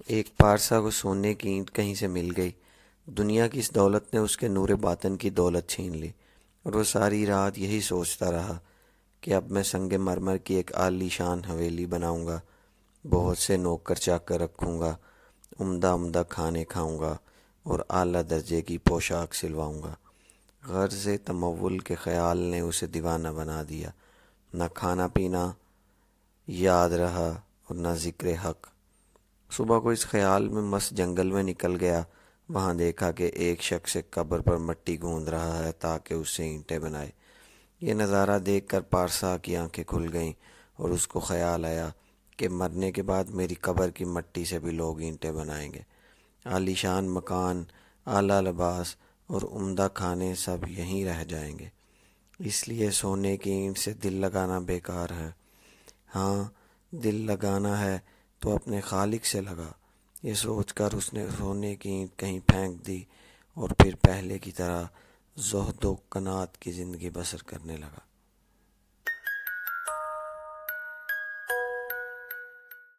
ایک پارسا کو سونے کی اینٹ کہیں سے مل گئی۔ دنیا کی اس دولت نے اس کے نور باطن کی دولت چھین لی، اور وہ ساری رات یہی سوچتا رہا کہ اب میں سنگ مرمر کی ایک عالی شان حویلی بناؤں گا، بہت سے نوکر چاکر رکھوں گا، عمدہ عمدہ کھانے کھاؤں گا اور اعلیٰ درجے کی پوشاک سلواؤں گا۔ غرض تمول کے خیال نے اسے دیوانہ بنا دیا۔ نہ کھانا پینا یاد رہا اور نہ ذکر حق۔ صبح کو اس خیال میں مست جنگل میں نکل گیا۔ وہاں دیکھا کہ ایک شخص ایک قبر پر مٹی گوندھ رہا ہے تاکہ اس سے اینٹیں بنائے۔ یہ نظارہ دیکھ کر پارسا کی آنکھیں کھل گئیں اور اس کو خیال آیا کہ مرنے کے بعد میری قبر کی مٹی سے بھی لوگ اینٹیں بنائیں گے۔ عالی شان مکان، اعلیٰ لباس اور عمدہ کھانے سب یہیں رہ جائیں گے۔ اس لیے سونے کی اینٹ سے دل لگانا بیکار ہے۔ ہاں، دل لگانا ہے تو اپنے خالق سے لگا۔ یہ سوچ کر اس نے سونے کی اینٹ کہیں پھینک دی اور پھر پہلے کی طرح زہد و قناعت کی زندگی بسر کرنے لگا۔